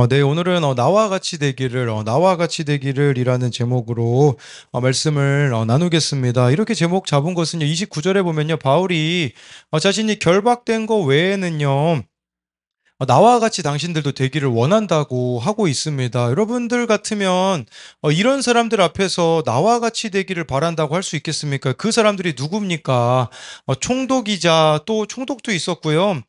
네, 오늘은 나와 같이 되기를, 나와 같이 되기를이라는 제목으로 말씀을 나누겠습니다. 이렇게 제목 잡은 것은요, 29절에 보면요, 바울이 자신이 결박된 거 외에는요, 나와 같이 당신들도 되기를 원한다고 하고 있습니다. 여러분들 같으면 이런 사람들 앞에서 나와 같이 되기를 바란다고 할 수 있겠습니까? 그 사람들이 누굽니까? 총독이자 또 총독도 있었고요.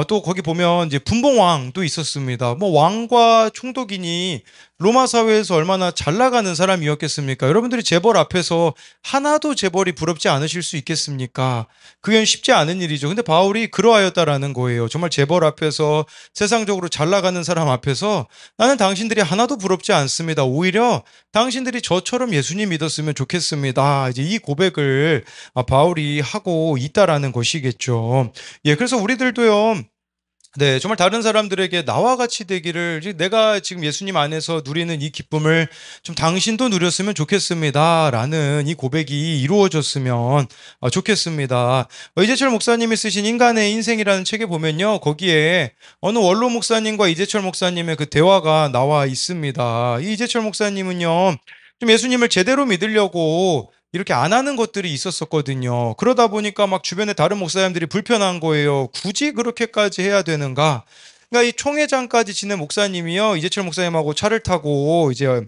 또 거기 보면 이제 분봉왕도 있었습니다. 뭐 왕과 총독이니 로마 사회에서 얼마나 잘 나가는 사람이었겠습니까? 여러분들이 재벌 앞에서 하나도 재벌이 부럽지 않으실 수 있겠습니까? 그게 쉽지 않은 일이죠. 근데 바울이 그러하였다라는 거예요. 정말 재벌 앞에서 세상적으로 잘 나가는 사람 앞에서 나는 당신들이 하나도 부럽지 않습니다. 오히려 당신들이 저처럼 예수님 믿었으면 좋겠습니다. 이제 이 고백을 바울이 하고 있다라는 것이겠죠. 예, 그래서 우리들도요. 네, 정말 다른 사람들에게 나와 같이 되기를 내가 지금 예수님 안에서 누리는 이 기쁨을 좀 당신도 누렸으면 좋겠습니다. 라는 이 고백이 이루어졌으면 좋겠습니다. 이재철 목사님이 쓰신 인간의 인생이라는 책에 보면요. 거기에 어느 원로 목사님과 이재철 목사님의 그 대화가 나와 있습니다. 이 이재철 목사님은요. 좀 예수님을 제대로 믿으려고 이렇게 안 하는 것들이 있었었거든요. 그러다 보니까 막 주변에 다른 목사님들이 불편한 거예요. 굳이 그렇게까지 해야 되는가? 그러니까 이 총회장까지 지낸 목사님이요. 이재철 목사님하고 차를 타고 이제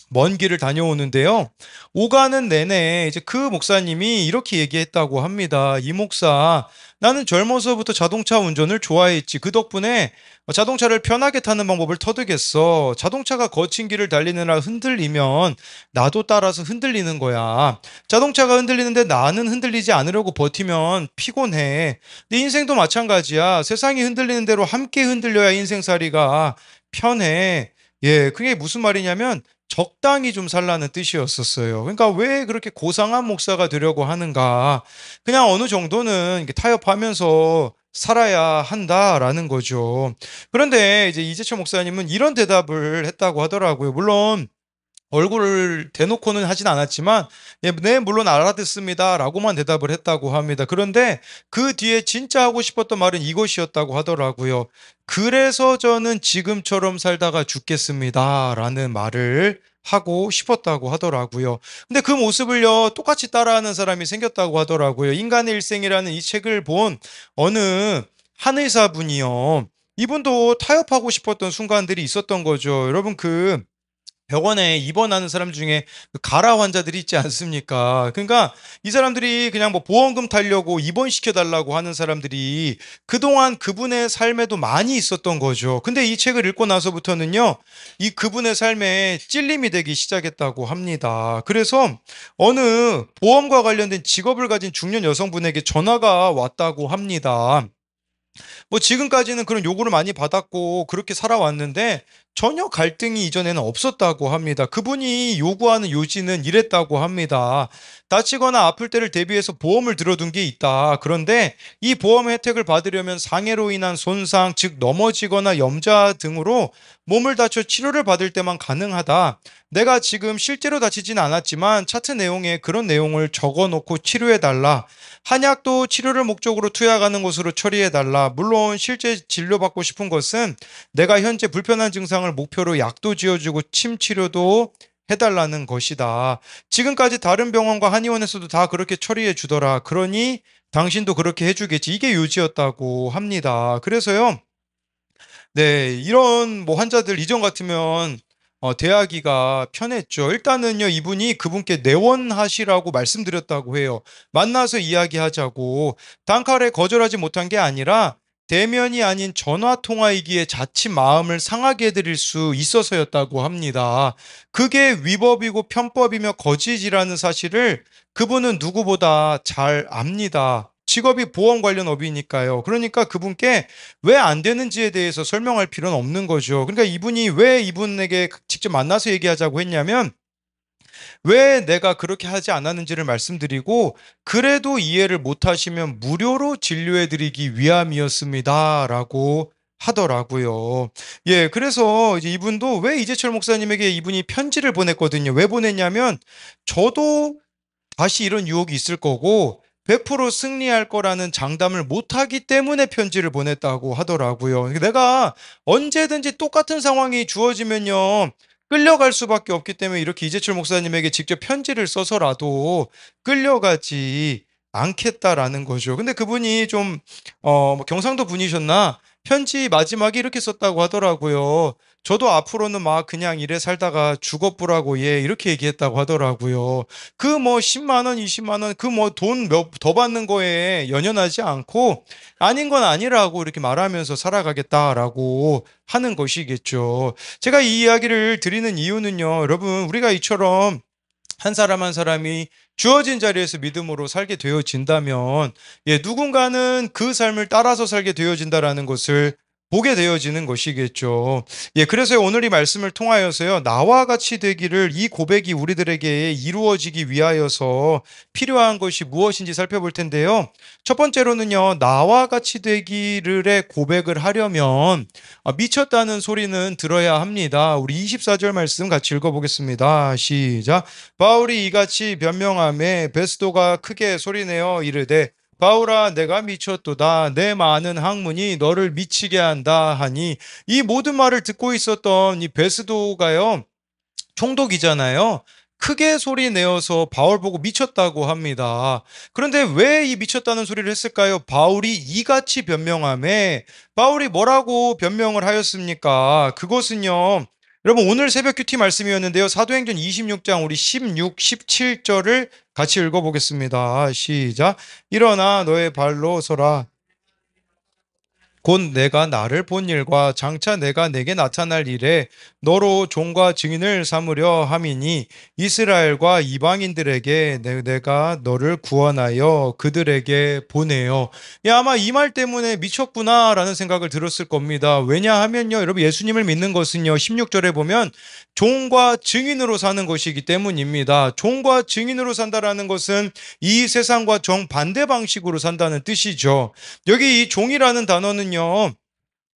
먼 길을 다녀오는데요. 오가는 내내 이제 그 목사님이 이렇게 얘기했다고 합니다. 이 목사, 나는 젊어서부터 자동차 운전을 좋아했지. 그 덕분에 자동차를 편하게 타는 방법을 터득했어. 자동차가 거친 길을 달리느라 흔들리면 나도 따라서 흔들리는 거야. 자동차가 흔들리는데 나는 흔들리지 않으려고 버티면 피곤해. 내 인생도 마찬가지야. 세상이 흔들리는 대로 함께 흔들려야 인생살이가 편해. 예, 그게 무슨 말이냐면 적당히 좀 살라는 뜻이었었어요. 그러니까 왜 그렇게 고상한 목사가 되려고 하는가? 그냥 어느 정도는 이렇게 타협하면서 살아야 한다라는 거죠. 그런데 이제 이재철 목사님은 이런 대답을 했다고 하더라고요. 물론 얼굴을 대놓고는 하진 않았지만, 예, 네, 물론 알아듣습니다. 라고만 대답을 했다고 합니다. 그런데 그 뒤에 진짜 하고 싶었던 말은 이것이었다고 하더라고요. 그래서 저는 지금처럼 살다가 죽겠습니다. 라는 말을 하고 싶었다고 하더라고요. 근데 그 모습을요, 똑같이 따라하는 사람이 생겼다고 하더라고요. 인간의 일생이라는 이 책을 본 어느 한의사분이요. 이분도 타협하고 싶었던 순간들이 있었던 거죠. 여러분, 병원에 입원하는 사람 중에 그 가라 환자들이 있지 않습니까? 그러니까 이 사람들이 그냥 뭐 보험금 타려고 입원시켜 달라고 하는 사람들이 그동안 그분의 삶에도 많이 있었던 거죠. 근데 이 책을 읽고 나서부터는요, 이 그분의 삶에 찔림이 되기 시작했다고 합니다. 그래서 어느 보험과 관련된 직업을 가진 중년 여성분에게 전화가 왔다고 합니다. 뭐 지금까지는 그런 요구를 많이 받았고 그렇게 살아왔는데 전혀 갈등이 이전에는 없었다고 합니다. 그분이 요구하는 요지는 이랬다고 합니다. 다치거나 아플 때를 대비해서 보험을 들어둔 게 있다. 그런데 이 보험 혜택을 받으려면 상해로 인한 손상, 즉 넘어지거나 염자 등으로 몸을 다쳐 치료를 받을 때만 가능하다. 내가 지금 실제로 다치진 않았지만 차트 내용에 그런 내용을 적어놓고 치료해달라. 한약도 치료를 목적으로 투약하는 것으로 처리해달라. 물론 실제 진료받고 싶은 것은 내가 현재 불편한 증상을 목표로 약도 지어주고 침 치료도 해달라는 것이다. 지금까지 다른 병원과 한의원에서도 다 그렇게 처리해 주더라. 그러니 당신도 그렇게 해주겠지. 이게 요지였다고 합니다. 그래서요. 네, 이런 뭐 환자들 이전 같으면 대하기가 편했죠. 일단은요, 이분이 그분께 내원하시라고 말씀드렸다고 해요. 만나서 이야기하자고. 단칼에 거절하지 못한 게 아니라 대면이 아닌 전화 통화이기에 자칫 마음을 상하게 해드릴 수 있어서였다고 합니다. 그게 위법이고 편법이며 거짓이라는 사실을 그분은 누구보다 잘 압니다. 직업이 보험 관련 업이니까요. 그러니까 그분께 왜 안 되는지에 대해서 설명할 필요는 없는 거죠. 그러니까 이분이 왜 이분에게 직접 만나서 얘기하자고 했냐면 왜 내가 그렇게 하지 않았는지를 말씀드리고 그래도 이해를 못 하시면 무료로 진료해 드리기 위함이었습니다라고 하더라고요. 예, 그래서 이제 이분도 왜 이재철 목사님에게 이분이 편지를 보냈거든요. 왜 보냈냐면 저도 다시 이런 유혹이 있을 거고 100% 승리할 거라는 장담을 못하기 때문에 편지를 보냈다고 하더라고요. 내가 언제든지 똑같은 상황이 주어지면요. 끌려갈 수밖에 없기 때문에 이렇게 이재철 목사님에게 직접 편지를 써서라도 끌려가지 않겠다라는 거죠. 근데 그분이 좀, 뭐 경상도 분이셨나? 편지 마지막에 이렇게 썼다고 하더라고요. 저도 앞으로는 막 그냥 이래 살다가 죽어보라고 예, 이렇게 얘기했다고 하더라고요. 그 뭐 10만 원, 20만 원, 그 뭐 돈 몇 더 받는 거에 연연하지 않고 아닌 건 아니라고 이렇게 말하면서 살아가겠다라고 하는 것이겠죠. 제가 이 이야기를 드리는 이유는요, 여러분, 우리가 이처럼 한 사람 한 사람이 주어진 자리에서 믿음으로 살게 되어진다면, 예, 누군가는 그 삶을 따라서 살게 되어진다라는 것을 보게 되어지는 것이겠죠. 예, 그래서 오늘 이 말씀을 통하여서요, 나와 같이 되기를 이 고백이 우리들에게 이루어지기 위하여서 필요한 것이 무엇인지 살펴볼 텐데요. 첫 번째로는요, 나와 같이 되기를의 고백을 하려면 미쳤다는 소리는 들어야 합니다. 우리 24절 말씀 같이 읽어보겠습니다. 시작. 바울이 이같이 변명하매 베스도가 크게 소리내어 이르되 바울아 내가 미쳤도다 내 많은 학문이 너를 미치게 한다 하니, 이 모든 말을 듣고 있었던 이 베스도가요, 총독이잖아요. 크게 소리 내어서 바울 보고 미쳤다고 합니다. 그런데 왜 이 미쳤다는 소리를 했을까요? 바울이 이같이 변명하매, 바울이 뭐라고 변명을 하였습니까? 그것은요, 여러분 오늘 새벽 큐티 말씀이었는데요. 사도행전 26장 우리 16, 17절을 같이 읽어보겠습니다. 시작. 일어나 너의 발로 서라. 곧 내가 나를 본 일과 장차 내가 내게 나타날 일에 너로 종과 증인을 삼으려 함이니 이스라엘과 이방인들에게 내가 너를 구원하여 그들에게 보내요. 예, 아마 이 말 때문에 미쳤구나라는 생각을 들었을 겁니다. 왜냐하면요, 여러분 예수님을 믿는 것은요, 16절에 보면 종과 증인으로 사는 것이기 때문입니다. 종과 증인으로 산다라는 것은 이 세상과 정반대 방식으로 산다는 뜻이죠. 여기 이 종이라는 단어는요,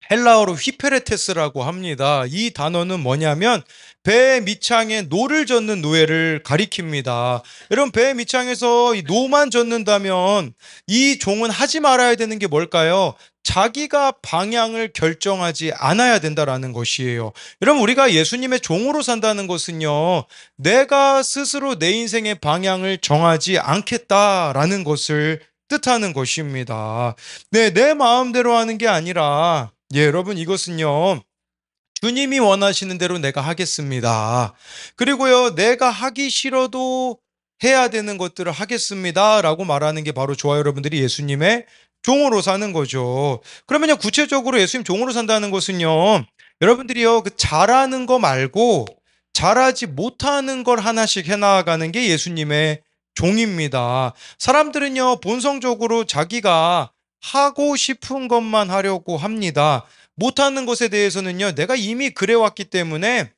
헬라어로 휘페레테스라고 합니다. 이 단어는 뭐냐면 배 밑창에 노를 젓는 노예를 가리킵니다. 여러분, 배 밑창에서 이 노만 젓는다면 이 종은 하지 말아야 되는 게 뭘까요? 자기가 방향을 결정하지 않아야 된다라는 것이에요. 여러분, 우리가 예수님의 종으로 산다는 것은요, 내가 스스로 내 인생의 방향을 정하지 않겠다라는 것을 뜻하는 것입니다. 네, 내 마음대로 하는 게 아니라, 예, 여러분, 이것은요, 주님이 원하시는 대로 내가 하겠습니다. 그리고요, 내가 하기 싫어도 해야 되는 것들을 하겠습니다. 라고 말하는 게 바로 저와 여러분들이 예수님의 종으로 사는 거죠. 그러면요, 구체적으로 예수님 종으로 산다는 것은요, 여러분들이요, 그 잘하는 거 말고 잘하지 못하는 걸 하나씩 해나가는 게 예수님의 종입니다. 사람들은요, 본성적으로 자기가 하고 싶은 것만 하려고 합니다. 못하는 것에 대해서는요, 내가 이미 그래왔기 때문에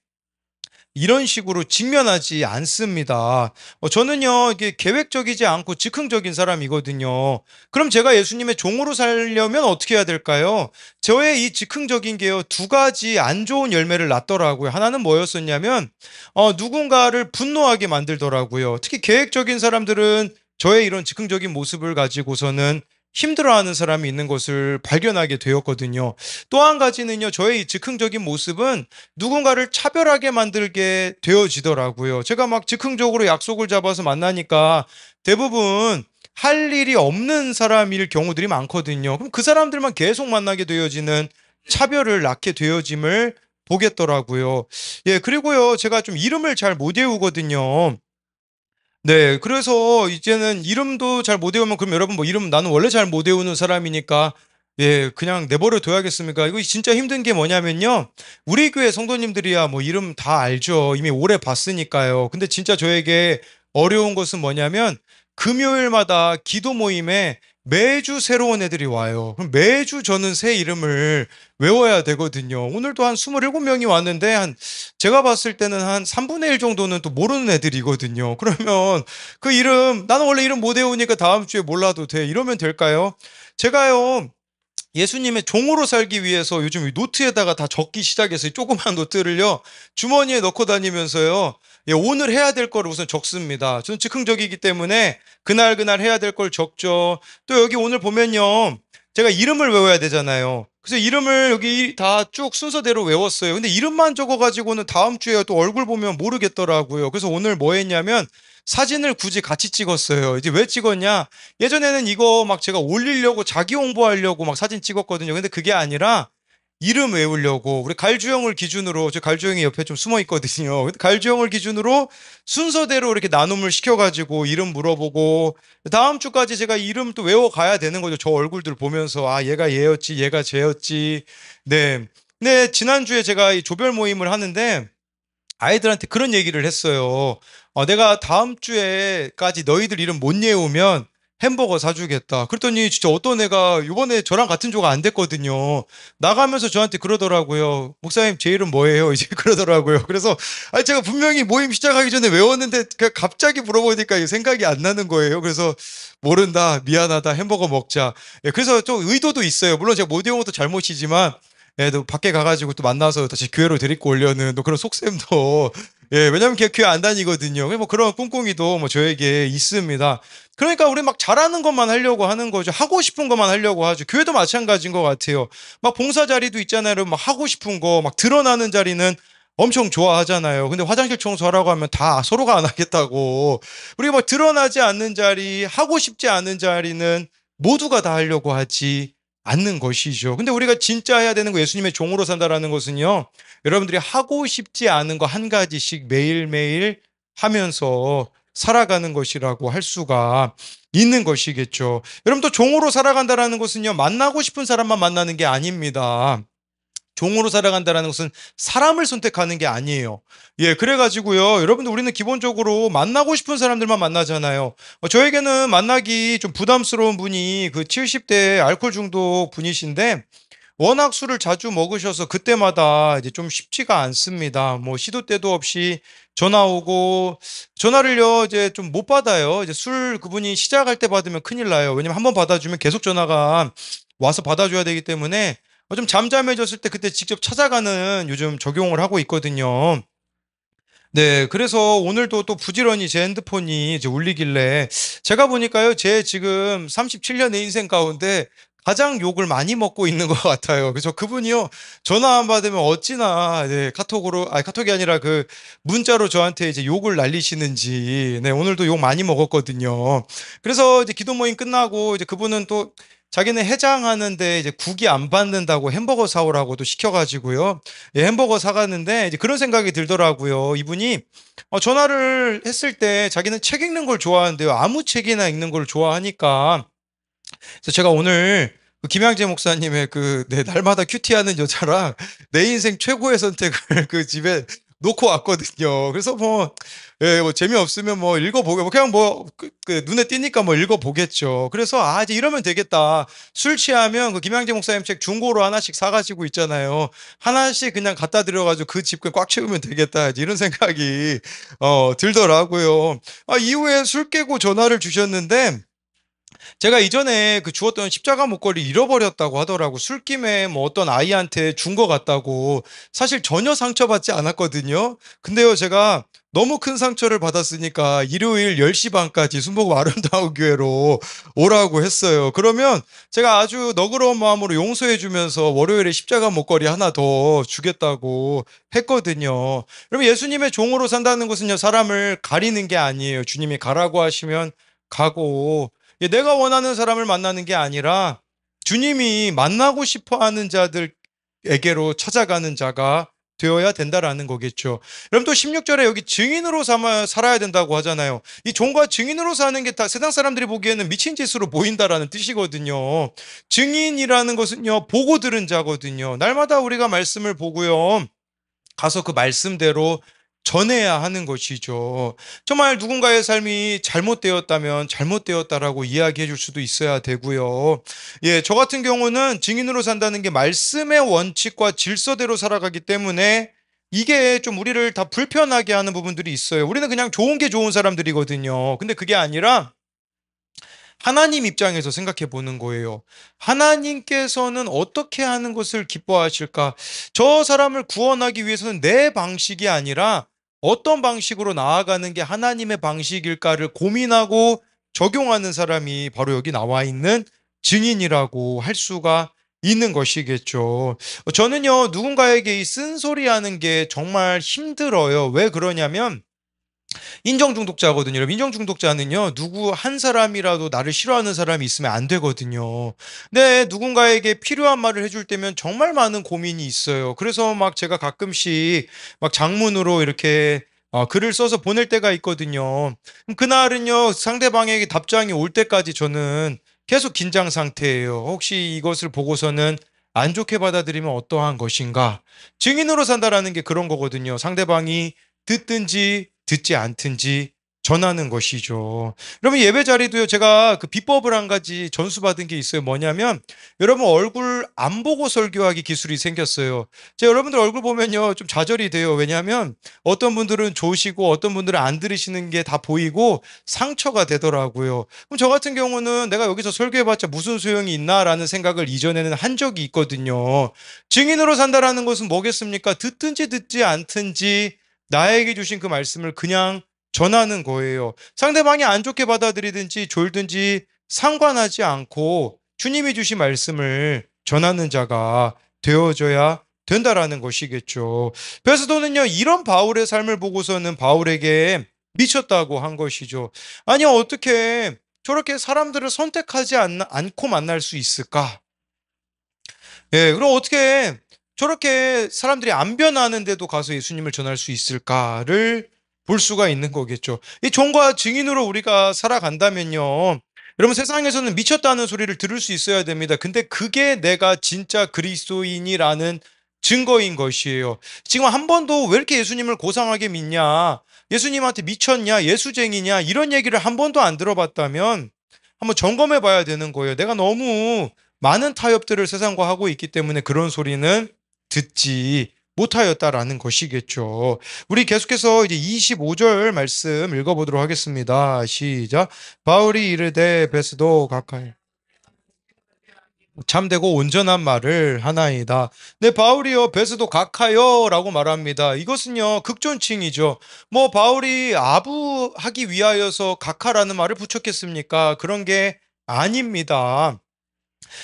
이런 식으로 직면하지 않습니다. 저는요, 이게 계획적이지 않고 즉흥적인 사람이거든요. 그럼 제가 예수님의 종으로 살려면 어떻게 해야 될까요? 저의 이 즉흥적인 게요, 두 가지 안 좋은 열매를 낳더라고요. 하나는 뭐였었냐면, 누군가를 분노하게 만들더라고요. 특히 계획적인 사람들은 저의 이런 즉흥적인 모습을 가지고서는 힘들어하는 사람이 있는 것을 발견하게 되었거든요. 또 한 가지는요, 저의 이 즉흥적인 모습은 누군가를 차별하게 만들게 되어지더라고요. 제가 막 즉흥적으로 약속을 잡아서 만나니까 대부분 할 일이 없는 사람일 경우들이 많거든요. 그럼 그 사람들만 계속 만나게 되어지는 차별을 낳게 되어짐을 보겠더라고요. 예, 그리고요, 제가 좀 이름을 잘 못 외우거든요. 네, 그래서 이제는 이름도 잘 못 외우면, 그럼 여러분 뭐 이름 나는 원래 잘 못 외우는 사람이니까 예, 그냥 내버려 둬야겠습니까? 이거 진짜 힘든 게 뭐냐면요, 우리 교회 성도님들이야 뭐 이름 다 알죠. 이미 오래 봤으니까요. 근데 진짜 저에게 어려운 것은 뭐냐면, 금요일마다 기도 모임에 매주 새로운 애들이 와요. 그럼 매주 저는 새 이름을 외워야 되거든요. 오늘도 한 27명이 왔는데, 제가 봤을 때는 한 3분의 1 정도는 또 모르는 애들이거든요. 그러면 그 이름, 나는 원래 이름 못 외우니까 다음 주에 몰라도 돼, 이러면 될까요? 제가요, 예수님의 종으로 살기 위해서 요즘 이 노트에다가 다 적기 시작했어요. 조그만 노트를요, 주머니에 넣고 다니면서요, 예, 오늘 해야 될 거를 우선 적습니다. 저는 즉흥적이기 때문에 그날 해야 될 걸 적죠. 또 여기 오늘 보면요, 제가 이름을 외워야 되잖아요. 그래서 이름을 여기 다 쭉 순서대로 외웠어요. 근데 이름만 적어가지고는 다음 주에 또 얼굴 보면 모르겠더라고요. 그래서 오늘 뭐 했냐면 사진을 굳이 같이 찍었어요. 이제 왜 찍었냐? 예전에는 이거 막 제가 올리려고 자기 홍보하려고 막 사진 찍었거든요. 근데 그게 아니라 이름 외우려고, 우리 갈주형을 기준으로, 저 갈주형이 옆에 좀 숨어 있거든요. 근데 갈주형을 기준으로 순서대로 이렇게 나눔을 시켜가지고 이름 물어보고, 다음 주까지 제가 이름 또 외워가야 되는 거죠. 저 얼굴들 보면서 아, 얘가 얘였지, 얘가 쟤였지. 네. 근데 지난주에 제가 이 조별 모임을 하는데 아이들한테 그런 얘기를 했어요. 내가 다음 주에까지 너희들 이름 못 외우면 햄버거 사주겠다. 그랬더니 진짜 어떤 애가 이번에 저랑 같은 조가 안 됐거든요. 나가면서 저한테 그러더라고요. 목사님, 제 이름 뭐예요? 이제 그러더라고요. 그래서 아니, 제가 분명히 모임 시작하기 전에 외웠는데 그냥 갑자기 물어보니까 이게 생각이 안 나는 거예요. 그래서 모른다, 미안하다, 햄버거 먹자. 예, 그래서 좀 의도도 있어요. 물론 제가 못 외운 것도 잘못이지만, 예, 또 밖에 가가지고 또 만나서 다시 교회로 데리고 오려는 또 그런 속셈도, 예, 왜냐면 걔 교회 안 다니거든요. 뭐 그런 꿍꿍이도 뭐 저에게 있습니다. 그러니까 우리 막 잘하는 것만 하려고 하는 거죠. 하고 싶은 것만 하려고 하죠. 교회도 마찬가지인 것 같아요. 막 봉사 자리도 있잖아요. 여러분, 막 하고 싶은 거, 막 드러나는 자리는 엄청 좋아하잖아요. 근데 화장실 청소하라고 하면 다 서로가 안 하겠다고. 우리가 막 드러나지 않는 자리, 하고 싶지 않은 자리는 모두가 다 하려고 하지 않는 것이죠. 근데 우리가 진짜 해야 되는 거, 예수님의 종으로 산다라는 것은요, 여러분들이 하고 싶지 않은 거 한 가지씩 매일매일 하면서 살아가는 것이라고 할 수가 있는 것이겠죠. 여러분, 또 종으로 살아간다라는 것은요, 만나고 싶은 사람만 만나는 게 아닙니다. 종으로 살아간다는 것은 사람을 선택하는 게 아니에요. 예, 그래가지고요, 여러분들, 우리는 기본적으로 만나고 싶은 사람들만 만나잖아요. 저에게는 만나기 좀 부담스러운 분이 그 70대 알코올 중독 분이신데, 워낙 술을 자주 먹으셔서 그때마다 이제 좀 쉽지가 않습니다. 뭐 시도 때도 없이 전화 오고, 전화를요 이제 좀 못 받아요. 이제 술 그분이 시작할 때 받으면 큰일 나요. 왜냐면 한번 받아주면 계속 전화가 와서 받아줘야 되기 때문에 좀 잠잠해졌을 때 그때 직접 찾아가는 요즘 적용을 하고 있거든요. 네, 그래서 오늘도 또 부지런히 제 핸드폰이 이제 울리길래 제가 보니까요, 제 지금 37년의 인생 가운데 가장 욕을 많이 먹고 있는 것 같아요. 그래서 그분이요, 전화 안 받으면 어찌나, 네, 카톡으로, 아니, 카톡이 아니라 그 문자로 저한테 이제 욕을 날리시는지, 네, 오늘도 욕 많이 먹었거든요. 그래서 이제 기도 모임 끝나고 이제 그분은 또 자기는 해장하는데 이제 국이 안 받는다고 햄버거 사오라고도 시켜가지고요. 예, 햄버거 사갔는데 이제 그런 생각이 들더라고요. 이분이 전화를 했을 때 자기는 책 읽는 걸 좋아하는데요. 아무 책이나 읽는 걸 좋아하니까. 그래서 제가 오늘 그 김양재 목사님의 그 네, 날마다 큐티하는 여자랑 내 인생 최고의 선택을 그 집에 놓고 왔거든요. 그래서 뭐, 예, 뭐 재미없으면 뭐 읽어보게, 뭐 그냥 뭐 그 눈에 띄니까 뭐 읽어보겠죠. 그래서 아, 이제 이러면 되겠다. 술 취하면 그 김양재 목사님 책 중고로 하나씩 사가지고 있잖아요. 하나씩 그냥 갖다 드려가지고 그 집 꽉 채우면 되겠다. 이제 이런 생각이 들더라고요. 아, 이후에 술 깨고 전화를 주셨는데 제가 이전에 그 주었던 십자가 목걸이 잃어버렸다고 하더라고. 술김에 뭐 어떤 아이한테 준 것 같다고. 사실 전혀 상처받지 않았거든요. 근데요, 제가 너무 큰 상처를 받았으니까 일요일 10시 반까지 순복음 아름다운 교회로 오라고 했어요. 그러면 제가 아주 너그러운 마음으로 용서해 주면서 월요일에 십자가 목걸이 하나 더 주겠다고 했거든요. 그러면 예수님의 종으로 산다는 것은요, 사람을 가리는 게 아니에요. 주님이 가라고 하시면 가고, 내가 원하는 사람을 만나는 게 아니라 주님이 만나고 싶어 하는 자들에게로 찾아가는 자가 되어야 된다라는 거겠죠. 여러분, 또 16절에 여기 증인으로 살아야 된다고 하잖아요. 이 종과 증인으로 사는 게 다 세상 사람들이 보기에는 미친 짓으로 보인다라는 뜻이거든요. 증인이라는 것은요, 보고 들은 자거든요. 날마다 우리가 말씀을 보고요, 가서 그 말씀대로 전해야 하는 것이죠. 정말 누군가의 삶이 잘못되었다면 잘못되었다라고 이야기해 줄 수도 있어야 되고요. 예, 저 같은 경우는 증인으로 산다는 게 말씀의 원칙과 질서대로 살아가기 때문에 이게 좀 우리를 다 불편하게 하는 부분들이 있어요. 우리는 그냥 좋은 게 좋은 사람들이거든요. 근데 그게 아니라 하나님 입장에서 생각해 보는 거예요. 하나님께서는 어떻게 하는 것을 기뻐하실까? 저 사람을 구원하기 위해서는 내 방식이 아니라 어떤 방식으로 나아가는 게 하나님의 방식일까를 고민하고 적용하는 사람이 바로 여기 나와 있는 증인이라고 할 수가 있는 것이겠죠. 저는요, 누군가에게 이 쓴소리 하는 게 정말 힘들어요. 왜 그러냐면, 인정 중독자거든요. 여러분, 인정 중독자는요, 누구 한 사람이라도 나를 싫어하는 사람이 있으면 안 되거든요. 근데 누군가에게 필요한 말을 해줄 때면 정말 많은 고민이 있어요. 그래서 막 제가 가끔씩 막 장문으로 이렇게 글을 써서 보낼 때가 있거든요. 그럼 그날은요, 상대방에게 답장이 올 때까지 저는 계속 긴장 상태예요. 혹시 이것을 보고서는 안 좋게 받아들이면 어떠한 것인가? 증인으로 산다라는 게 그런 거거든요. 상대방이 듣든지 듣지 않든지 전하는 것이죠. 여러분, 예배 자리도요, 제가 그 비법을 한 가지 전수받은 게 있어요. 뭐냐면, 여러분 얼굴 안 보고 설교하기 기술이 생겼어요. 제가 여러분들 얼굴 보면요, 좀 좌절이 돼요. 왜냐하면 어떤 분들은 좋으시고 어떤 분들은 안 들으시는 게 다 보이고 상처가 되더라고요. 그럼 저 같은 경우는 내가 여기서 설교해봤자 무슨 소용이 있나라는 생각을 이전에는 한 적이 있거든요. 증인으로 산다라는 것은 뭐겠습니까? 듣든지 듣지 않든지 나에게 주신 그 말씀을 그냥 전하는 거예요. 상대방이 안 좋게 받아들이든지 졸든지 상관하지 않고 주님이 주신 말씀을 전하는 자가 되어져야 된다라는 것이겠죠. 베스도는요, 이런 바울의 삶을 보고서는 바울에게 미쳤다고 한 것이죠. 아니, 어떻게 저렇게 사람들을 선택하지 않고 만날 수 있을까? 예, 그럼 어떻게 저렇게 사람들이 안 변하는데도 가서 예수님을 전할 수 있을까를 볼 수가 있는 거겠죠. 이 종과 증인으로 우리가 살아간다면요. 여러분, 세상에서는 미쳤다는 소리를 들을 수 있어야 됩니다. 근데 그게 내가 진짜 그리스도인이라는 증거인 것이에요. 지금 한 번도 왜 이렇게 예수님을 고상하게 믿냐? 예수님한테 미쳤냐? 예수쟁이냐? 이런 얘기를 한 번도 안 들어봤다면 한번 점검해 봐야 되는 거예요. 내가 너무 많은 타협들을 세상과 하고 있기 때문에 그런 소리는 듣지 못하였다라는 것이겠죠. 우리 계속해서 이제 25절 말씀 읽어보도록 하겠습니다. 시작. 바울이 이르되 베스도 가까이 참되고 온전한 말을 하나이다. 네, 바울이요, 베스도 각하여라고 말합니다. 이것은요, 극존칭이죠. 뭐, 바울이 아부하기 위하여서 각하라는 말을 붙였겠습니까? 그런 게 아닙니다.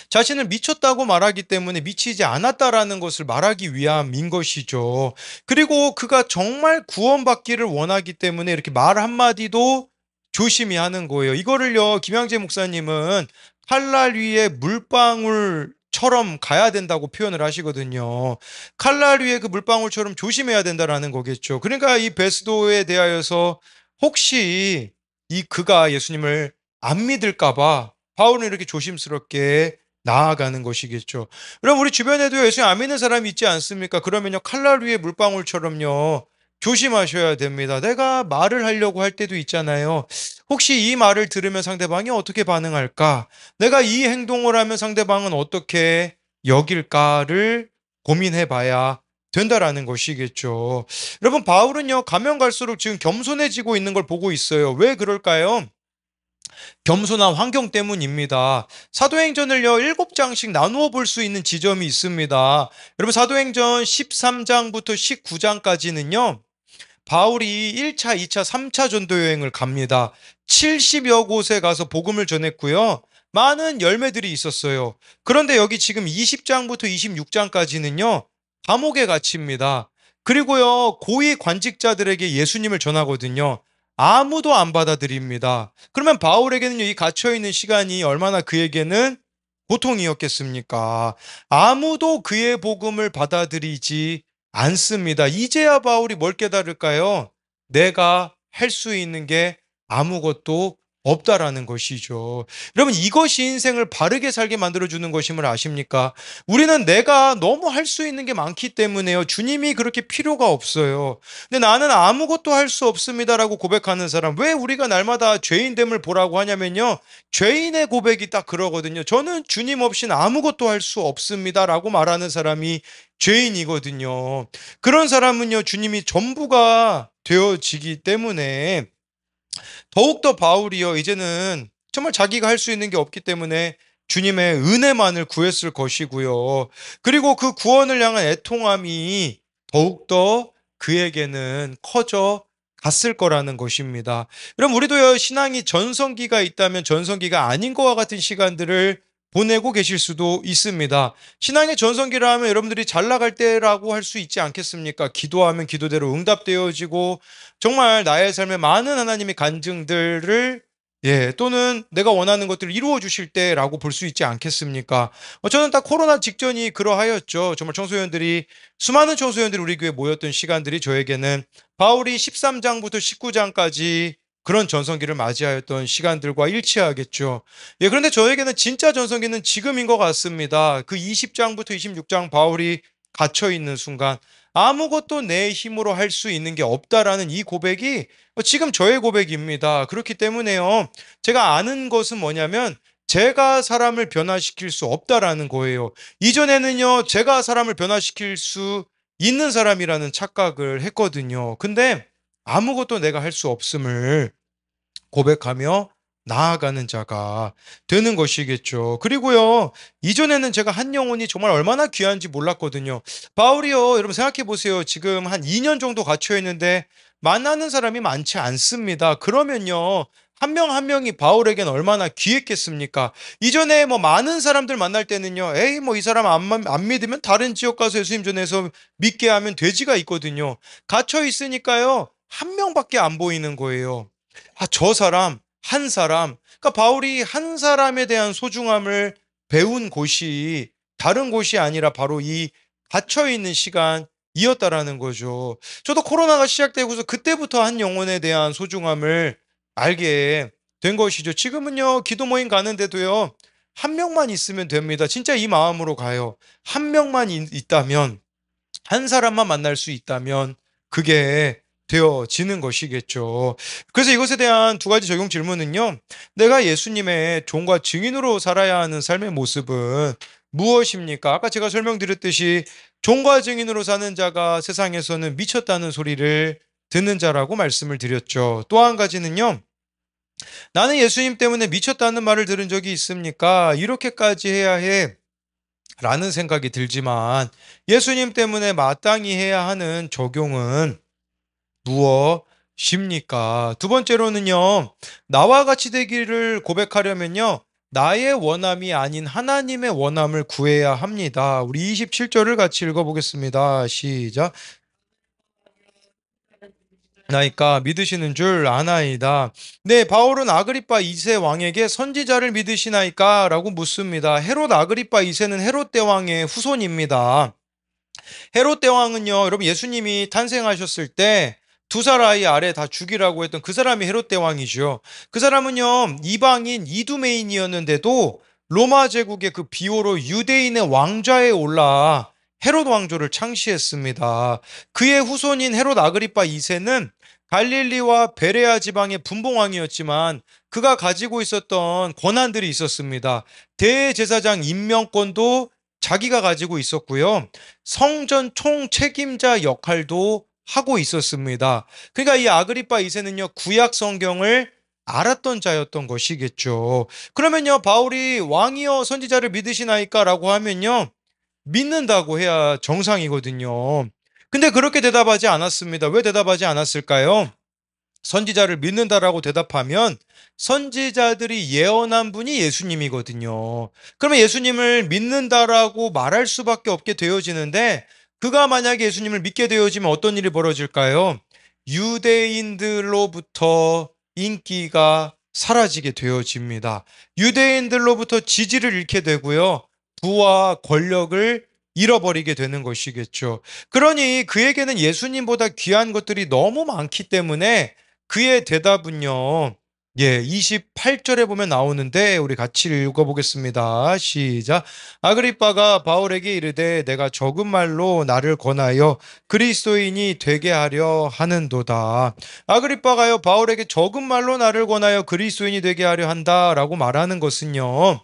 자신을 미쳤다고 말하기 때문에 미치지 않았다라는 것을 말하기 위함인 것이죠. 그리고 그가 정말 구원받기를 원하기 때문에 이렇게 말 한마디도 조심히 하는 거예요. 이거를요, 김양재 목사님은 칼날 위에 물방울처럼 가야 된다고 표현을 하시거든요. 칼날 위에 그 물방울처럼 조심해야 된다라는 거겠죠. 그러니까 이 베스도에 대하여서 혹시 이 그가 예수님을 안 믿을까봐 바울은 이렇게 조심스럽게 나아가는 것이겠죠. 그럼 우리 주변에도 예수님 안 믿는 사람이 있지 않습니까? 그러면요, 칼날 위에 물방울처럼요, 조심하셔야 됩니다. 내가 말을 하려고 할 때도 있잖아요. 혹시 이 말을 들으면 상대방이 어떻게 반응할까? 내가 이 행동을 하면 상대방은 어떻게 여길까를 고민해 봐야 된다라는 것이겠죠. 여러분, 바울은요, 가면 갈수록 지금 겸손해지고 있는 걸 보고 있어요. 왜 그럴까요? 겸손한 환경 때문입니다. 사도행전을요, 7장씩 나누어 볼 수 있는 지점이 있습니다. 여러분, 사도행전 13장부터 19장까지는요, 바울이 1차, 2차, 3차 전도 여행을 갑니다. 70여 곳에 가서 복음을 전했고요. 많은 열매들이 있었어요. 그런데 여기 지금 20장부터 26장까지는요, 감옥에 갇힙니다. 그리고요, 고위 관직자들에게 예수님을 전하거든요. 아무도 안 받아들입니다. 그러면 바울에게는요, 이 갇혀있는 시간이 얼마나 그에게는 고통이었겠습니까? 아무도 그의 복음을 받아들이지 않습니다. 이제야 바울이 뭘 깨달을까요? 내가 할 수 있는 게 아무것도 없다라는 것이죠. 여러분, 이것이 인생을 바르게 살게 만들어주는 것임을 아십니까? 우리는 내가 너무 할 수 있는 게 많기 때문에요. 주님이 그렇게 필요가 없어요. 근데 나는 아무것도 할 수 없습니다라고 고백하는 사람, 왜 우리가 날마다 죄인됨을 보라고 하냐면요, 죄인의 고백이 딱 그러거든요. 저는 주님 없이는 아무것도 할 수 없습니다라고 말하는 사람이 죄인이거든요. 그런 사람은요, 주님이 전부가 되어지기 때문에 더욱더 바울이요, 이제는 정말 자기가 할 수 있는 게 없기 때문에 주님의 은혜만을 구했을 것이고요. 그리고 그 구원을 향한 애통함이 더욱더 그에게는 커져 갔을 거라는 것입니다. 그럼 우리도요, 신앙이 전성기가 있다면 전성기가 아닌 것과 같은 시간들을 보내고 계실 수도 있습니다. 신앙의 전성기라 하면 여러분들이 잘 나갈 때라고 할 수 있지 않겠습니까? 기도하면 기도대로 응답되어지고 정말 나의 삶에 많은 하나님의 간증들을 또는 내가 원하는 것들을 이루어 주실 때라고 볼 수 있지 않겠습니까? 저는 딱 코로나 직전이 그러하였죠. 정말 청소년들이 수많은 청소년들이 우리 교회에 모였던 시간들이 저에게는 바울이 13장부터 19장까지 그런 전성기를 맞이하였던 시간들과 일치하겠죠. 그런데 저에게는 진짜 전성기는 지금인 것 같습니다. 그 20장부터 26장 바울이 갇혀 있는 순간 아무것도 내 힘으로 할 수 있는 게 없다라는 이 고백이 지금 저의 고백입니다. 그렇기 때문에요, 제가 아는 것은 뭐냐면 제가 사람을 변화시킬 수 없다라는 거예요. 이전에는요, 제가 사람을 변화시킬 수 있는 사람이라는 착각을 했거든요. 근데 아무것도 내가 할 수 없음을 고백하며 나아가는 자가 되는 것이겠죠. 그리고요, 이전에는 제가 한 영혼이 정말 얼마나 귀한지 몰랐거든요. 바울이요, 여러분 생각해 보세요. 지금 한 2년 정도 갇혀 있는데 만나는 사람이 많지 않습니다. 그러면요, 한 명 한 명이 바울에겐 얼마나 귀했겠습니까? 이전에 뭐 많은 사람들 만날 때는요, 에이, 뭐 이 사람 안 믿으면 다른 지역 가서 예수님 전해서 믿게 하면 돼지가 있거든요. 갇혀 있으니까요, 한 명밖에 안 보이는 거예요. 저 사람, 한 사람. 그러니까 바울이 한 사람에 대한 소중함을 배운 곳이 다른 곳이 아니라 바로 이 갇혀 있는 시간이었다라는 거죠. 저도 코로나가 시작되고서 그때부터 한 영혼에 대한 소중함을 알게 된 것이죠. 지금은요, 기도 모임 가는데도요, 한 명만 있으면 됩니다. 진짜 이 마음으로 가요. 한 명만 있다면, 한 사람만 만날 수 있다면 그게 되어지는 것이겠죠. 그래서 이것에 대한 두 가지 적용 질문은요, 내가 예수님의 종과 증인으로 살아야 하는 삶의 모습은 무엇입니까? 아까 제가 설명드렸듯이 종과 증인으로 사는 자가 세상에서는 미쳤다는 소리를 듣는 자라고 말씀을 드렸죠. 또 한 가지는요, 나는 예수님 때문에 미쳤다는 말을 들은 적이 있습니까? 이렇게까지 해야 해 라는 생각이 들지만 예수님 때문에 마땅히 해야 하는 적용은 무엇입니까? 두 번째로는요, 나와 같이 되기를 고백하려면요, 나의 원함이 아닌 하나님의 원함을 구해야 합니다. 우리 27절을 같이 읽어보겠습니다. 시작. 나이까 믿으시는 줄 아나이다. 네, 바울은 아그리파 2세 왕에게 선지자를 믿으시나이까? 라고 묻습니다. 헤롯 아그리파 2세는 헤롯 대왕의 후손입니다. 헤롯 대왕은요, 여러분 예수님이 탄생하셨을 때 두 살 아이 아래 다 죽이라고 했던 그 사람이 헤롯 대왕이죠. 그 사람은요, 이방인 이두메인이었는데도 로마 제국의 그 비호로 유대인의 왕좌에 올라 헤롯 왕조를 창시했습니다. 그의 후손인 헤롯 아그리파 2세는 갈릴리와 베레아 지방의 분봉왕이었지만 그가 가지고 있었던 권한들이 있었습니다. 대제사장 임명권도 자기가 가지고 있었고요. 성전 총책임자 역할도 하고 있었습니다. 그러니까 이 아그리파 2세는요, 구약 성경을 알았던 자였던 것이겠죠. 그러면요, 바울이 왕이여 선지자를 믿으시나이까? 라고 하면요, 믿는다고 해야 정상이거든요. 근데 그렇게 대답하지 않았습니다. 왜 대답하지 않았을까요? 선지자를 믿는다라고 대답하면 선지자들이 예언한 분이 예수님이거든요. 그러면 예수님을 믿는다라고 말할 수밖에 없게 되어지는데 그가 만약에 예수님을 믿게 되어지면 어떤 일이 벌어질까요? 유대인들로부터 인기가 사라지게 되어집니다. 유대인들로부터 지지를 잃게 되고요. 부와 권력을 잃어버리게 되는 것이겠죠. 그러니 그에게는 예수님보다 귀한 것들이 너무 많기 때문에 그의 대답은요, 28절에 보면 나오는데 우리 같이 읽어보겠습니다. 시작. 아그리빠가 바울에게 이르되 내가 적은 말로 나를 권하여 그리스도인이 되게 하려 하는도다. 아그리빠가요, 바울에게 적은 말로 나를 권하여 그리스도인이 되게 하려 한다라고 말하는 것은요,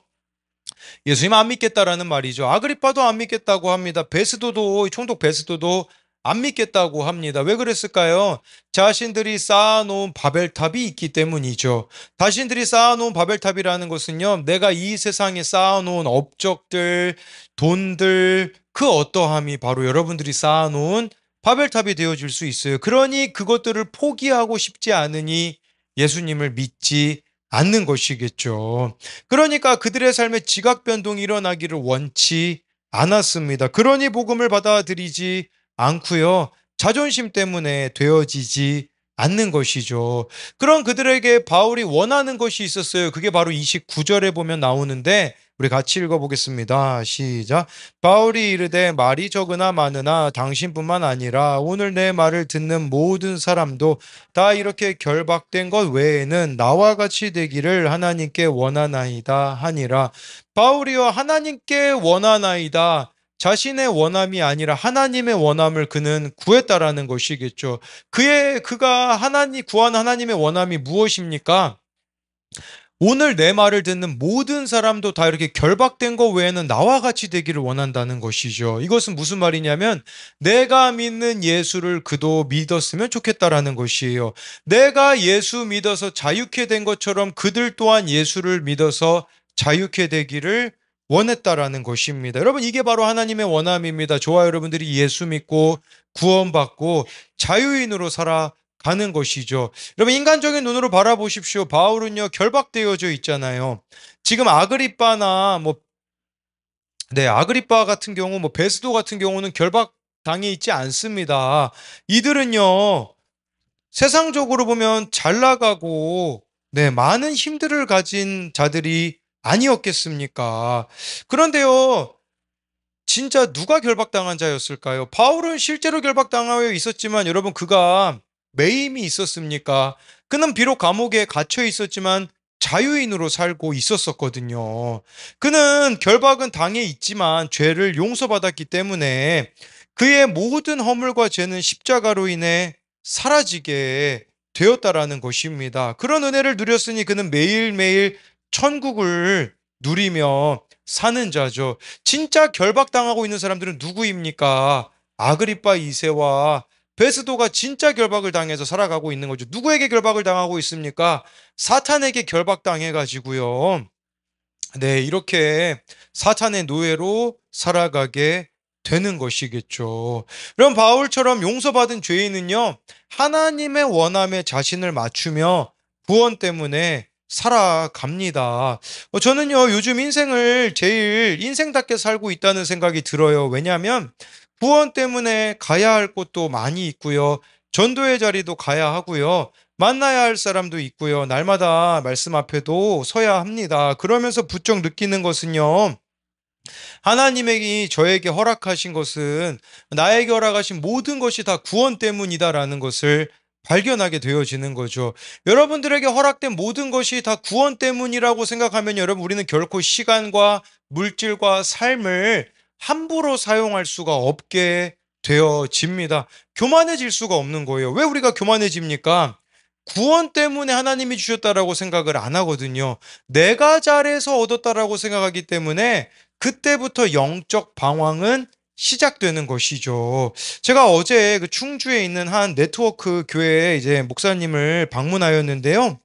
예수님 안 믿겠다라는 말이죠. 아그리빠도 안 믿겠다고 합니다. 베스도도, 총독 베스도도 안 믿겠다고 합니다. 왜 그랬을까요? 자신들이 쌓아놓은 바벨탑이 있기 때문이죠. 자신들이 쌓아놓은 바벨탑이라는 것은요, 내가 이 세상에 쌓아놓은 업적들, 돈들, 그 어떠함이 바로 여러분들이 쌓아놓은 바벨탑이 되어줄 수 있어요. 그러니 그것들을 포기하고 싶지 않으니 예수님을 믿지 않는 것이겠죠. 그러니까 그들의 삶에 지각 변동이 일어나기를 원치 않았습니다. 그러니 복음을 받아들이지 않고요. 자존심 때문에 되어지지 않는 것이죠. 그런 그들에게 바울이 원하는 것이 있었어요. 그게 바로 29절에 보면 나오는데 우리 같이 읽어보겠습니다. 시작. 바울이 이르되 말이 적으나 많으나 당신뿐만 아니라 오늘 내 말을 듣는 모든 사람도 다 이렇게 결박된 것 외에는 나와 같이 되기를 하나님께 원하나이다 하니라. 바울이여 하나님께 원하나이다. 자신의 원함이 아니라 하나님의 원함을 그는 구했다라는 것이겠죠. 그가 구한 하나님의 원함이 무엇입니까? 오늘 내 말을 듣는 모든 사람도 다 이렇게 결박된 것 외에는 나와 같이 되기를 원한다는 것이죠. 이것은 무슨 말이냐면 내가 믿는 예수를 그도 믿었으면 좋겠다라는 것이에요. 내가 예수 믿어서 자유케 된 것처럼 그들 또한 예수를 믿어서 자유케 되기를 원했다라는 것입니다. 여러분, 이게 바로 하나님의 원함입니다. 저와 여러분들이 예수 믿고 구원받고 자유인으로 살아가는 것이죠. 여러분, 인간적인 눈으로 바라보십시오. 바울은요, 결박되어져 있잖아요. 지금 아그리빠 같은 경우, 베스도 같은 경우는 결박당해 있지 않습니다. 이들은요, 세상적으로 보면 잘 나가고, 많은 힘들을 가진 자들이 아니었겠습니까? 그런데요, 진짜 누가 결박당한 자였을까요? 바울은 실제로 결박당하여 있었지만 여러분, 그가 매임이 있었습니까? 그는 비록 감옥에 갇혀 있었지만 자유인으로 살고 있었거든요. 그는 결박은 당해 있지만 죄를 용서받았기 때문에 그의 모든 허물과 죄는 십자가로 인해 사라지게 되었다라는 것입니다. 그런 은혜를 누렸으니 그는 매일매일 천국을 누리며 사는 자죠. 진짜 결박당하고 있는 사람들은 누구입니까? 아그리빠 2세와 베스도가 진짜 결박을 당해서 살아가고 있는 거죠. 누구에게 결박을 당하고 있습니까? 사탄에게 결박당해가지고요. 이렇게 사탄의 노예로 살아가게 되는 것이겠죠. 그럼 바울처럼 용서받은 죄인은요, 하나님의 원함에 자신을 맞추며 구원 때문에 살아갑니다. 저는요, 요즘 인생을 제일 인생답게 살고 있다는 생각이 들어요. 왜냐하면 구원 때문에 가야 할 곳도 많이 있고요. 전도의 자리도 가야 하고요. 만나야 할 사람도 있고요. 날마다 말씀 앞에도 서야 합니다. 그러면서 부쩍 느끼는 것은요, 하나님이 저에게 허락하신 것은 나에게 허락하신 모든 것이 다 구원 때문이다라는 것을 발견하게 되어지는 거죠. 여러분들에게 허락된 모든 것이 다 구원 때문이라고 생각하면 여러분, 우리는 결코 시간과 물질과 삶을 함부로 사용할 수가 없게 되어집니다. 교만해질 수가 없는 거예요. 왜 우리가 교만해집니까? 구원 때문에 하나님이 주셨다라고 생각을 안 하거든요. 내가 잘해서 얻었다라고 생각하기 때문에 그때부터 영적 방황은 시작되는 것이죠. 제가 어제 그 충주에 있는 한 네트워크 교회에 이제 목사님을 방문하였는데요.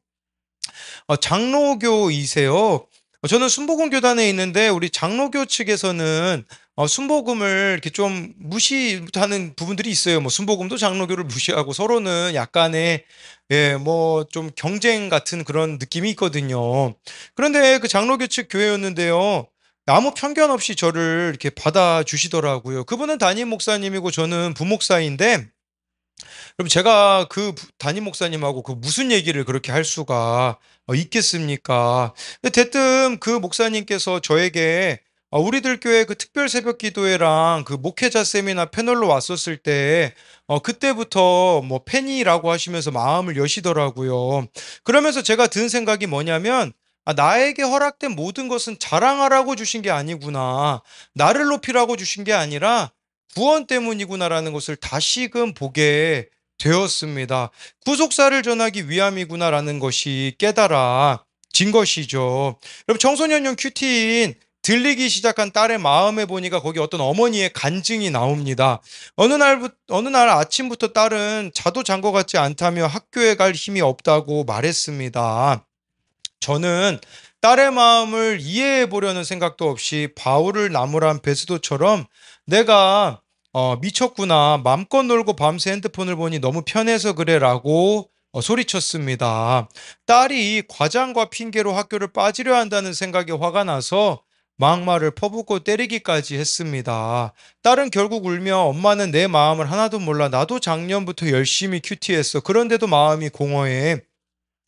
장로교이세요. 저는 순복음 교단에 있는데 우리 장로교 측에서는 순복음을 이렇게 좀 무시하는 부분들이 있어요. 순복음도 장로교를 무시하고 서로는 약간의 좀 경쟁 같은 그런 느낌이 있거든요. 그런데 그 장로교 측 교회였는데요. 아무 편견 없이 저를 이렇게 받아주시더라고요. 그분은 담임 목사님이고 저는 부목사인데, 그럼 제가 그 담임 목사님하고 그 무슨 얘기를 그렇게 할 수가 있겠습니까? 근데 대뜸 그 목사님께서 저에게 우리들 교회 그 특별 새벽 기도회랑 그 목회자 세미나 패널로 왔었을 때 그때부터 팬이라고 하시면서 마음을 여시더라고요. 그러면서 제가 든 생각이 뭐냐면, 나에게 허락된 모든 것은 자랑하라고 주신 게 아니구나. 나를 높이라고 주신 게 아니라 구원 때문이구나라는 것을 다시금 보게 되었습니다. 구속사를 전하기 위함이구나라는 것이 깨달아진 것이죠. 여러분, 청소년용 큐티인 들리기 시작한 딸의 마음에 보니까 거기 어떤 어머니의 간증이 나옵니다. 어느 날 아침부터 딸은 자도 잔 것 같지 않다며 학교에 갈 힘이 없다고 말했습니다. 저는 딸의 마음을 이해해 보려는 생각도 없이 바울을 나무란 베스도처럼 내가 미쳤구나. 맘껏 놀고 밤새 핸드폰을 보니 너무 편해서 그래라고 소리쳤습니다. 딸이 과장과 핑계로 학교를 빠지려 한다는 생각에 화가 나서 막말을 퍼붓고 때리기까지 했습니다. 딸은 결국 울며 엄마는 내 마음을 하나도 몰라. 나도 작년부터 열심히 큐티했어. 그런데도 마음이 공허해.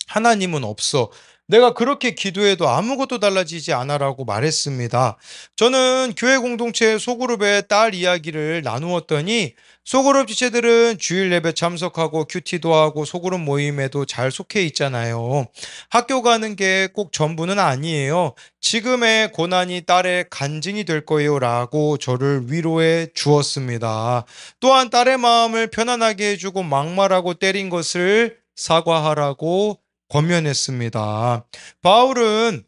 하나님은 없어. 내가 그렇게 기도해도 아무것도 달라지지 않아라고 말했습니다. 저는 교회 공동체 소그룹에 딸 이야기를 나누었더니 소그룹 지체들은 주일 예배 참석하고 큐티도 하고 소그룹 모임에도 잘 속해 있잖아요. 학교 가는 게 꼭 전부는 아니에요. 지금의 고난이 딸의 간증이 될 거예요 라고 저를 위로해 주었습니다. 또한 딸의 마음을 편안하게 해주고 막말하고 때린 것을 사과하라고 권면했습니다. 바울은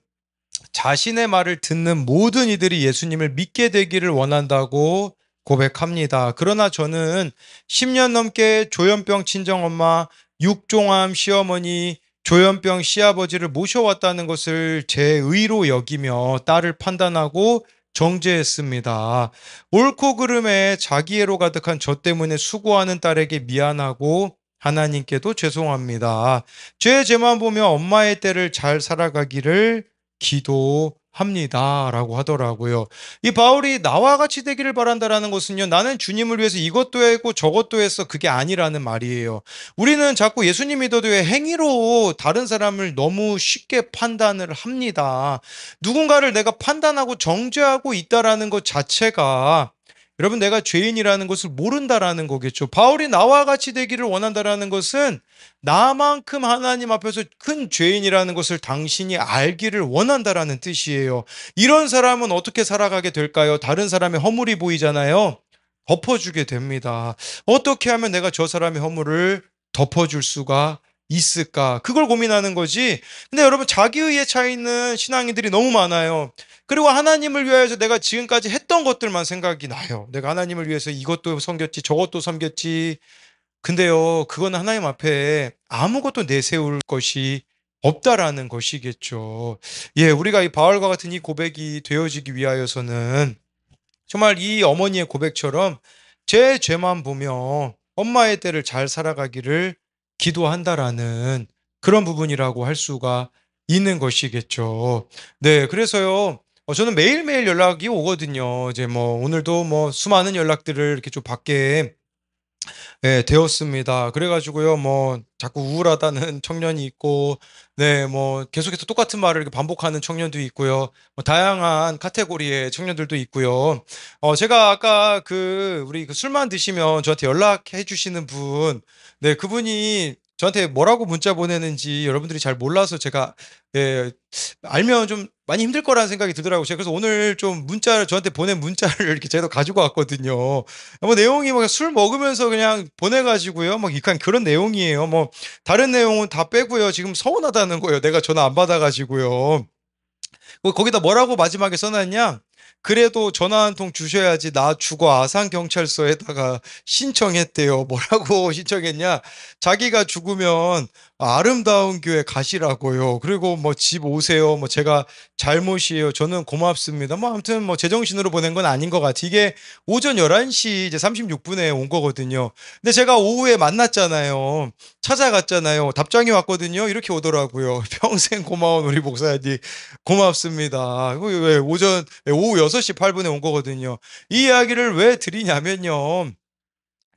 자신의 말을 듣는 모든 이들이 예수님을 믿게 되기를 원한다고 고백합니다. 그러나 저는 10년 넘게 조현병 친정엄마, 육종암 시어머니, 조현병 시아버지를 모셔왔다는 것을 제 의로 여기며 딸을 판단하고 정죄했습니다. 옳고 그름에 자기애로 가득한 저 때문에 수고하는 딸에게 미안하고 하나님께도 죄송합니다. 죄 죄만 보며 엄마의 때를 잘 살아가기를 기도합니다. 라고 하더라고요. 이 바울이 나와 같이 되기를 바란다라는 것은요, 나는 주님을 위해서 이것도 했고 저것도 했어. 그게 아니라는 말이에요. 우리는 자꾸 예수님 믿어도 왜 행위로 다른 사람을 너무 쉽게 판단을 합니다. 누군가를 내가 판단하고 정죄하고 있다라는 것 자체가 여러분 내가 죄인이라는 것을 모른다라는 거겠죠. 바울이 나와 같이 되기를 원한다라는 것은 나만큼 하나님 앞에서 큰 죄인이라는 것을 당신이 알기를 원한다라는 뜻이에요. 이런 사람은 어떻게 살아가게 될까요? 다른 사람의 허물이 보이잖아요. 덮어주게 됩니다. 어떻게 하면 내가 저 사람의 허물을 덮어줄 수가 있을까? 그걸 고민하는 거지. 근데 여러분 자기의에 차 있는 신앙인들이 너무 많아요. 그리고 하나님을 위하여서 내가 지금까지 했던 것들만 생각이 나요. 내가 하나님을 위해서 이것도 섬겼지, 저것도 섬겼지. 근데요, 그건 하나님 앞에 아무것도 내세울 것이 없다라는 것이겠죠. 예, 우리가 이 바울과 같은 이 고백이 되어지기 위하여서는 정말 이 어머니의 고백처럼 제 죄만 보며 엄마의 때를 잘 살아가기를 기도한다라는 그런 부분이라고 할 수가 있는 것이겠죠. 네, 그래서요. 저는 매일매일 연락이 오거든요. 이제 뭐 오늘도 뭐 수많은 연락들을 이렇게 좀 받게 되었습니다. 그래 가지고요. 뭐 자꾸 우울하다는 청년이 있고 네 뭐 계속해서 똑같은 말을 이렇게 반복하는 청년도 있고요. 뭐 다양한 카테고리의 청년들도 있고요. 제가 아까 우리 술만 드시면 저한테 연락해 주시는 분 네 그분이 저한테 뭐라고 문자 보내는지 여러분들이 잘 몰라서 제가 예 알면 좀 많이 힘들 거라는 생각이 들더라고요. 제가 그래서 오늘 좀 문자를 저한테 보낸 문자를 이렇게 제가 가지고 왔거든요. 뭐 내용이 뭐 술 먹으면서 그냥 보내 가지고요. 뭐 약간 그런 내용이에요. 뭐 다른 내용은 다 빼고요. 지금 서운하다는 거예요. 내가 전화 안 받아 가지고요. 거기다 뭐라고 마지막에 써 놨냐? "그래도 전화 한 통 주셔야지 나 죽어 아산경찰서에다가 신청했대요." 뭐라고 신청했냐? 자기가 죽으면 아름다운 교회 가시라고요. 그리고 뭐 "집 오세요." 뭐 "제가 잘못이에요. 저는 고맙습니다." 뭐 아무튼 뭐 제정신으로 보낸 건 아닌 것 같아. 이게 오전 11시 이제 36 분에 온 거거든요. 근데 제가 오후에 만났잖아요. 찾아갔잖아요. 답장이 왔거든요. 이렇게 오더라고요. "평생 고마운 우리 목사님 고맙습니다." 왜 오후 6시 8분에 온 거거든요. 이 이야기를 왜 드리냐면요.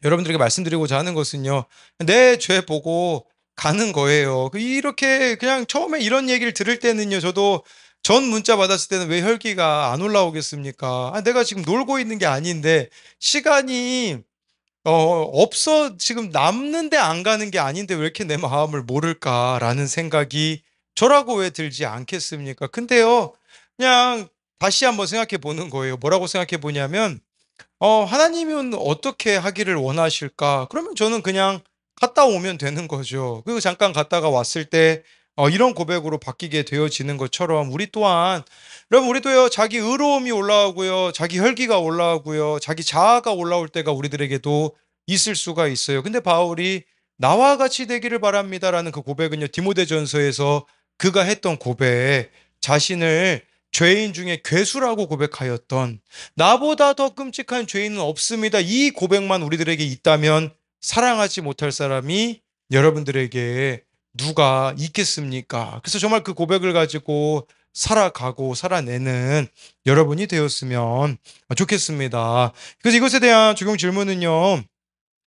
여러분들에게 말씀드리고자 하는 것은요. 내 죄 보고 가는 거예요. 이렇게 그냥 처음에 이런 얘기를 들을 때는요. 저도 전 문자 받았을 때는 왜 혈기가 안 올라오겠습니까? 내가 지금 놀고 있는 게 아닌데 시간이 없어 지금 남는데 안 가는 게 아닌데 왜 이렇게 내 마음을 모를까라는 생각이 저라고 왜 들지 않겠습니까? 근데요. 그냥 다시 한번 생각해 보는 거예요. 뭐라고 생각해 보냐면 하나님은 어떻게 하기를 원하실까? 그러면 저는 그냥 갔다 오면 되는 거죠. 그리고 잠깐 갔다가 왔을 때 이런 고백으로 바뀌게 되어지는 것처럼 우리 또한 여러분 우리도요 자기 의로움이 올라오고요 자기 혈기가 올라오고요 자기 자아가 올라올 때가 우리들에게도 있을 수가 있어요. 근데 바울이 나와 같이 되기를 바랍니다라는 그 고백은요 디모데전서에서 그가 했던 고백, 자신을 죄인 중에 괴수라고 고백하였던, 나보다 더 끔찍한 죄인은 없습니다, 이 고백만 우리들에게 있다면 사랑하지 못할 사람이 여러분들에게 누가 있겠습니까? 그래서 정말 그 고백을 가지고 살아가고 살아내는 여러분이 되었으면 좋겠습니다. 그래서 이것에 대한 적용 질문은요,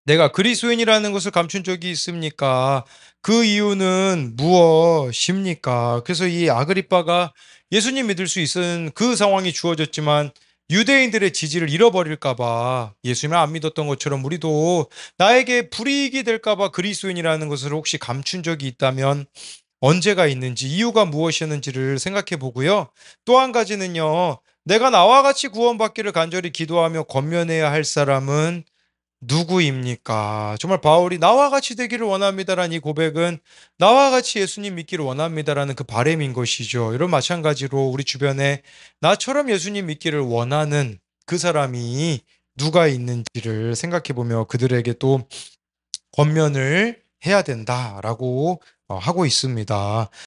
내가 그리스도인이라는 것을 감춘 적이 있습니까? 그 이유는 무엇입니까? 그래서 이 아그리빠가 예수님 믿을 수 있는 그 상황이 주어졌지만 유대인들의 지지를 잃어버릴까봐 예수님을 안 믿었던 것처럼 우리도 나에게 불이익이 될까봐 그리스도인이라는 것을 혹시 감춘 적이 있다면 언제가 있는지, 이유가 무엇이었는지를 생각해 보고요. 또 한 가지는요, 내가 나와 같이 구원받기를 간절히 기도하며 권면해야 할 사람은 누구입니까? 정말 바울이 나와 같이 되기를 원합니다라는 이 고백은 나와 같이 예수님 믿기를 원합니다라는 그 바람인 것이죠. 이런 마찬가지로 우리 주변에 나처럼 예수님 믿기를 원하는 그 사람이 누가 있는지를 생각해 보며 그들에게 또 권면을 해야 된다라고 하고 있습니다.